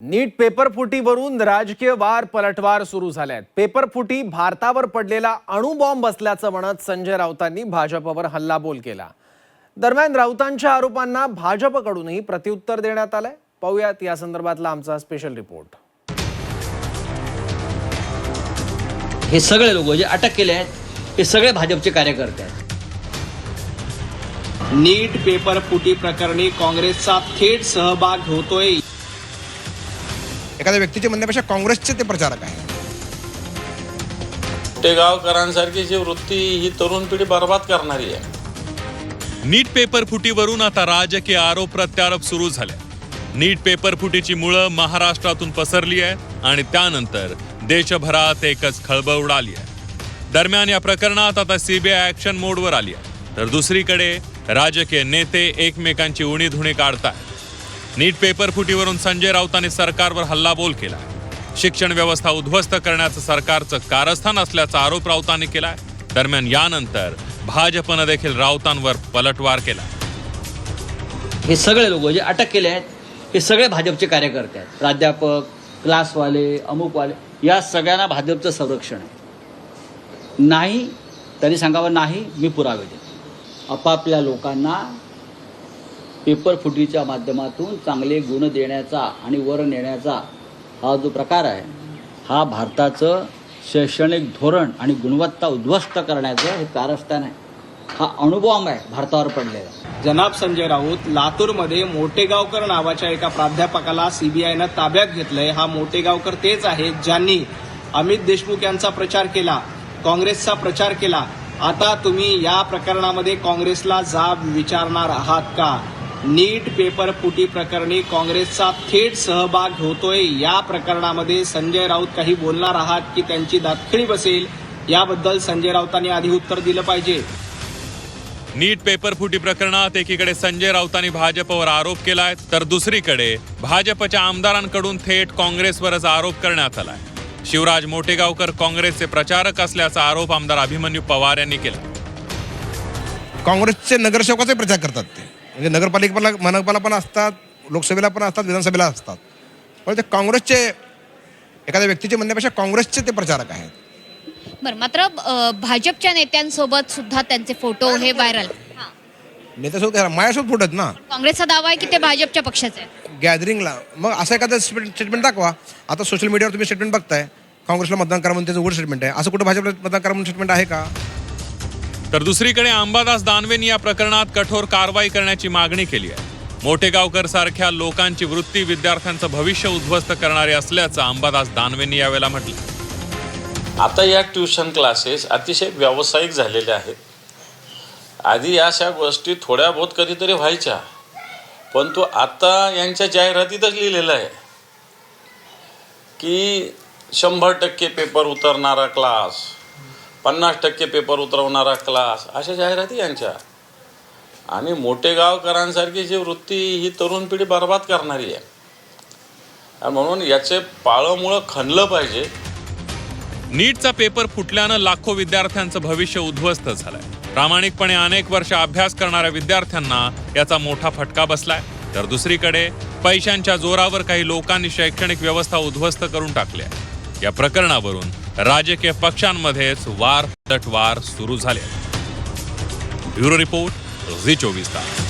नीट पेपरफुटीवरून राजकीय वार पलटवार सुरू झाले आहेत। पेपरफुटी भारतावर पडलेला अणुबॉम्ब असल्याचं म्हणत संजय राऊतांनी भाजपवर हल्लाबोल केला। दरम्यान राऊतांच्या आरोपांना भाजपकडूनही प्रत्युत्तर देण्यात आलंय। पाहूयात या संदर्भातला आमचा स्पेशल रिपोर्ट। हे सगळे लोक जे अटक केले आहेत हे सगळे भाजपचे कार्यकर्ते आहेत। नीट पेपर फुटी प्रकरणी काँग्रेसचा थेट सहभाग होतोय। एखाद्या व्यक्तीचे म्हणण्यापेक्षा काँग्रेसचे ते प्रचारक आहेत। टेगावकरांसारखी जी वृत्ती ही तरुण पिढी बर्बाद करणारी आहे। नीट पेपर फुटीवरून आता राजकीय आरोप प्रत्यारोप सुरू झाले। नीट पेपर फुटीची मुळं महाराष्ट्रातून पसरली आहे आणि त्यानंतर देशभरात एकच खळबळ उडाली आहे। दरम्यान या प्रकरणात आता सीबीआय ऍक्शन मोडवर आली आहे, तर दुसरीकडे राजकीय नेते एकमेकांची उणीधुणी काढतात। नीट पेपर फुटीवरून संजय राऊतांनी सरकारवर हल्लाबोल केला। शिक्षण व्यवस्था उद्ध्वस्त करण्याचं सरकारचं कारस्थान असल्याचा आरोप राऊतांनी केलाय। दरम्यान यानंतर भाजपनं देखील राऊतांवर पलटवार केला। हे सगळे लोक जे अटक केले आहेत हे सगळे भाजपचे कार्यकर्ते आहेत। प्राध्यापक, क्लासवाले, अमुकवाले, या सगळ्यांना भाजपचं संरक्षण आहे। नाही तरी सांगावं, नाही मी पुरावे देतो। आपापल्या लोकांना पेपर फुटीच्या माध्यमातून चांगले गुण देण्याचा आणि वर नेण्याचा हा जो प्रकार आहे, हा भारताचं शैक्षणिक धोरण आणि गुणवत्ता उद्ध्वस्त करण्याचं हे कारस्थान आहे। हा अणुबॉम्ब आहे भारतावर पडलेला। जनाब संजय राऊत, लातूरमध्ये मोटेगावकर नावाच्या एका प्राध्यापकाला सीबीआयनं ताब्यात घेतलंय। हा मोटेगावकर तेच आहेत ज्यांनी अमित देशमुख यांचा प्रचार केला, काँग्रेसचा प्रचार केला। आता तुम्ही या प्रकरणामध्ये काँग्रेसला जाब विचारणार आहात का? नीट पेपर फुटी प्रकरणी काँग्रेसचा थेट सहभाग होतोय। या प्रकरणामध्ये संजय राऊत काही बोलणार आहात की त्यांची दातखिळी बसेल, याबद्दल संजय राऊतांनी आधी उत्तर दिलं पाहिजे। नीट पेपर फुटी प्रकरणात एकीकडे संजय राऊतांनी भाजपवर आरोप केलाय, तर दुसरीकडे भाजपच्या आमदारांकडून थेट काँग्रेसवरच आरोप करण्यात आलाय। शिवराज मोटेगावकर काँग्रेसचे प्रचारक असल्याचा आरोप आमदार अभिमन्यू पवार यांनी केला। काँग्रेसचे नगरसेवकाचे प्रचार करतात ते, म्हणजे नगरपालिकेला, मनपाला पण असतात, लोकसभेला पण असतात, विधानसभेला असतात। पण ते काँग्रेसचे एखाद्या व्यक्तीचे म्हणण्यापेक्षा काँग्रेसचे ते प्रचारक आहेत। बरं, मात्र भाजपच्या नेत्यांसोबत सुद्धा त्यांचे फोटो हे व्हायरल। नेत्यासोबत माझ्यासोबत फुटत ना। काँग्रेसचा दावा आहे की ते भाजपच्या पक्षाचे आहेत। गॅदरिंगला मग असं एखादं स्टेटमेंट दाखवा। आता सोशल मीडियावर तुम्ही स्टेटमेंट बघताय, काँग्रेसला मतदान करा म्हणून त्याचं उघड स्टेटमेंट आहे। असं कुठं भाजपला मतदान करा म्हणून स्टेटमेंट आहे का? तर दुसरीकडे अंबादास दानवेंनी या प्रकरणात कठोर कारवाई करण्याची मागणी केली आहे। मोटेगावकर सारख्या लोकांची वृत्ती विद्यार्थ्यांचं भविष्य उद्ध्वस्त करणारी असल्याचं अंबादास दानवेंनी यावेळेला म्हटलं। आता या ट्युशन क्लासेस अतिशय व्यावसायिक झालेले आहेत। आधी अशा गोष्टी थोड्या बहुत कधीतरी व्हायच्या, पण तो आता यांच्या जाहिरातीतच लिहिलेलं आहे की 100% पेपर उतरणारा क्लास, 50% पेपर उतरवणारा क्लास, अशा जाहिराती यांच्या। आणि मोटेगावकरांसारखी जी वृत्ती ही तरुण पिढी बर्बाद करणारी आहे, म्हणून याचे पाळमुळं खणलं पाहिजे। नीटचा पेपर फुटल्यानं लाखो विद्यार्थ्यांचं भविष्य उद्ध्वस्त झालंय। प्रामाणिकपणे अनेक वर्ष अभ्यास करणाऱ्या विद्यार्थ्यांना याचा मोठा फटका बसलाय, तर दुसरीकडे पैशांच्या जोरावर काही लोकांनी शैक्षणिक व्यवस्था उद्ध्वस्त करून टाकली आहे। या प्रकरणावरून राजकीय पक्षांमध्येच वार पलटवार सुरू झाले। ब्युरो रिपोर्ट, झी 24 तास।